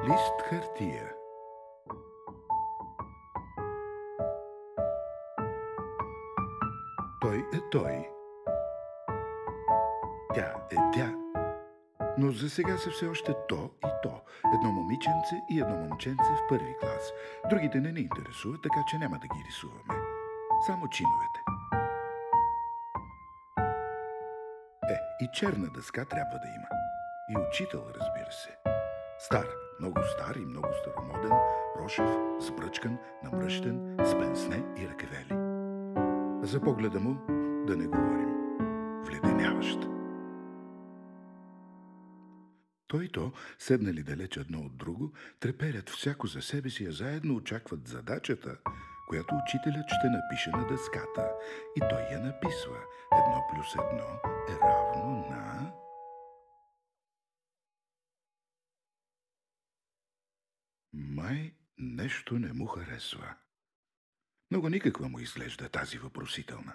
Лист хартия. Той е той. Тя е тя. Но за сега са все още то и то. Едно момиченце и едно момченце в първи клас. Другите не ни интересуват, така че няма да ги рисуваме. Само чиновете. И черна дъска трябва да има. И учител, разбира се. Стар, много стар и много старомоден, рошев, сбръчкан, намръщен, с пенсне и ръкавели. За погледа му да не говорим. Вледеняващ. Той и то, седнали далеч едно от друго, треперят всяко за себе си, а заедно очакват задачата, която учителят ще напише на дъската. И той я написва. 1+1 е равно на... Май нещо не му харесва. Много никаква му изглежда тази въпросителна.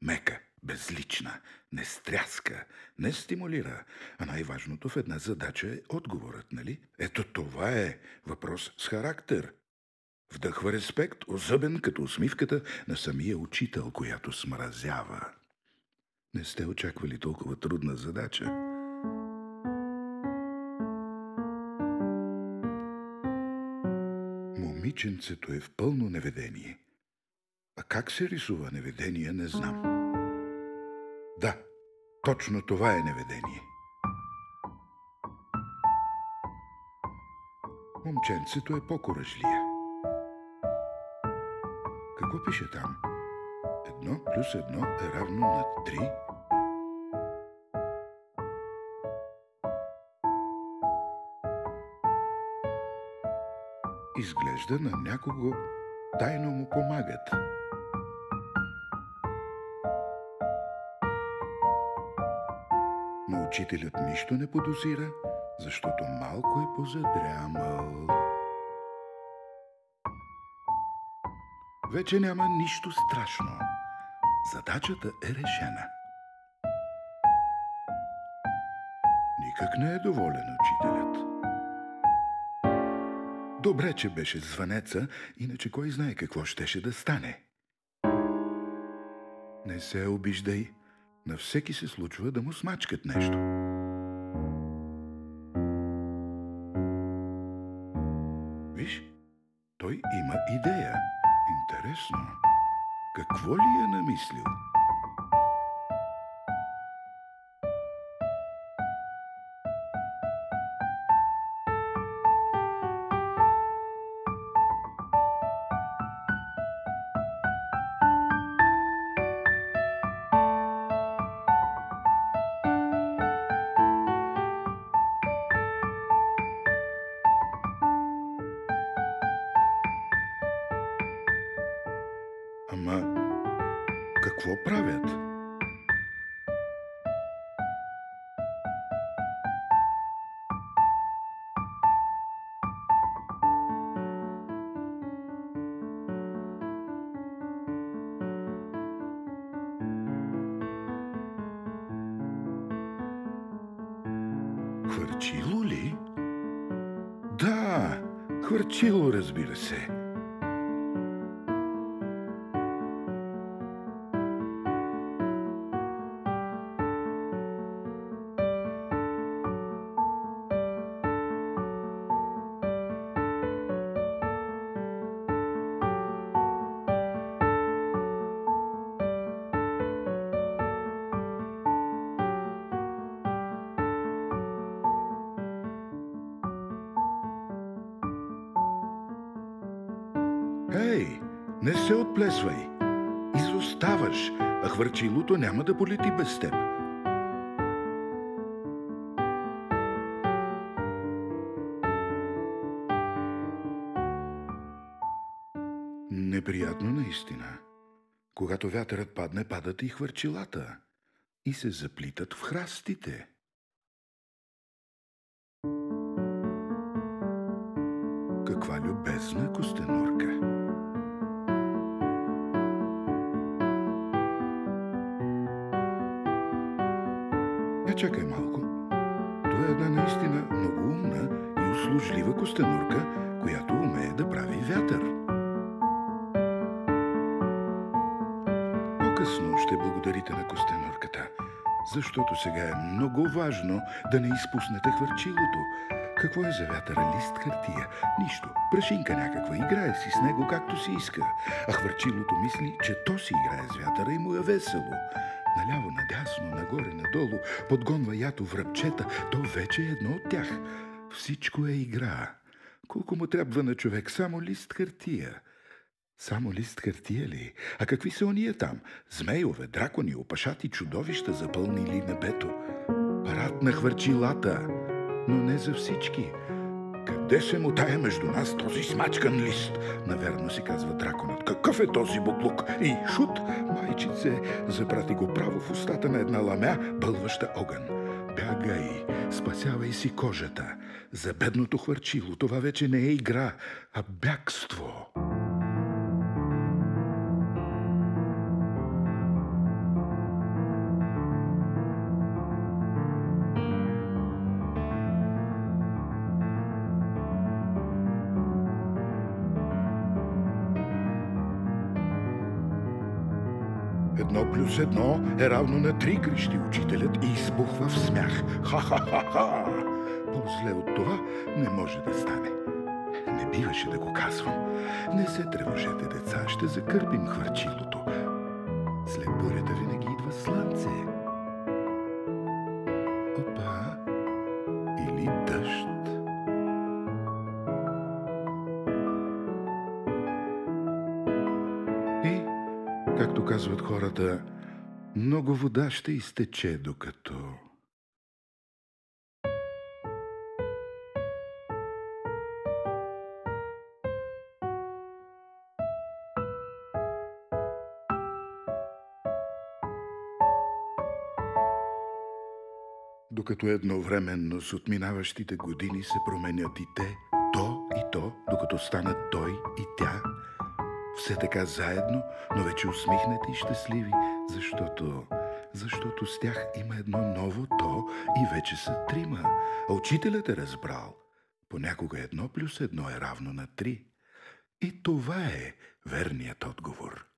Мека, безлична, не стряска, не стимулира. А най-важното в една задача е отговорът, нали? Ето това е въпрос с характер. Вдъхва респект, особен като усмивката на самия учител, която смразява. Не сте очаквали толкова трудна задача. Момиченцето е в пълно неведение. А как се рисува неведение, не знам. Да, точно това е неведение. Момченцето е по-куражлия. Какво пише там? 1+1 е равно на 3. Изглежда на някого тайно му помагат. Но учителят нищо не подозира, защото малко е позадрямал. Вече няма нищо страшно. Задачата е решена. Никак не е доволен учителят. Добре, че беше звънеца, иначе кой знае какво щеше да стане. Не се обиждай. На всеки се случва да му смачкат нещо. Виж, той има идея. Интересно. Какво ли е намислил? Ама, какво правят? Хвърчило ли? Да, хвърчило, разбира се. Ей, не се отплесвай. Изоставаш, а хвърчилото няма да полети без теб. Неприятно наистина. Когато вятърът падне, падат и хвърчилата и се заплитат в храстите. Каква любезна костенурка! Чакай малко. Това е една наистина много умна и услужлива костенурка. костенурка, която умее да прави вятър. По-късно ще благодарите на костенурката, защото сега е много важно да не изпуснете хвърчилото. Какво е за вятъра лист хартия? Нищо. Прашинка някаква. Играе си с него както си иска. А хвърчилото мисли, че то си играе с вятъра и му е весело. Наляво, надясно, нагоре, надолу, подгонва ято връбчета. То вече е едно от тях. Всичко е игра. Колко му трябва на човек? Само лист хартия. Само лист хартия ли? А какви са ония там? Змейове, дракони, опашати чудовища запълнили небето. Парад на хвърчилата, но не за всички. Къде се мутая между нас този смачкан лист? Наверно си казва драконът. Какъв е този буклук? И шут, майчице, запрати го право в устата на една ламя, бълваща огън. Бягай, спасявай си кожата. За бедното хвърчило това вече не е игра, а бягство. Едно плюс едно е равно на 3, крещи учителят и избухва в смях. Ха-ха-ха-ха! По-зле от това не може да стане. Не биваше да го казвам. Не се тревожете, деца, ще закърпим хвърчилото. След бурята винаги идва слънце. Опа! Или дъжд. И, както казват хората, много вода ще изтече, докато... Докато едновременно с отминаващите години се променят и те, то, докато станат той и тя, все така заедно, но вече усмихнати и щастливи, защото с тях има едно ново то и вече са 3. А учителят е разбрал. Понякога 1 плюс 1 е равно на 3. И това е верният отговор.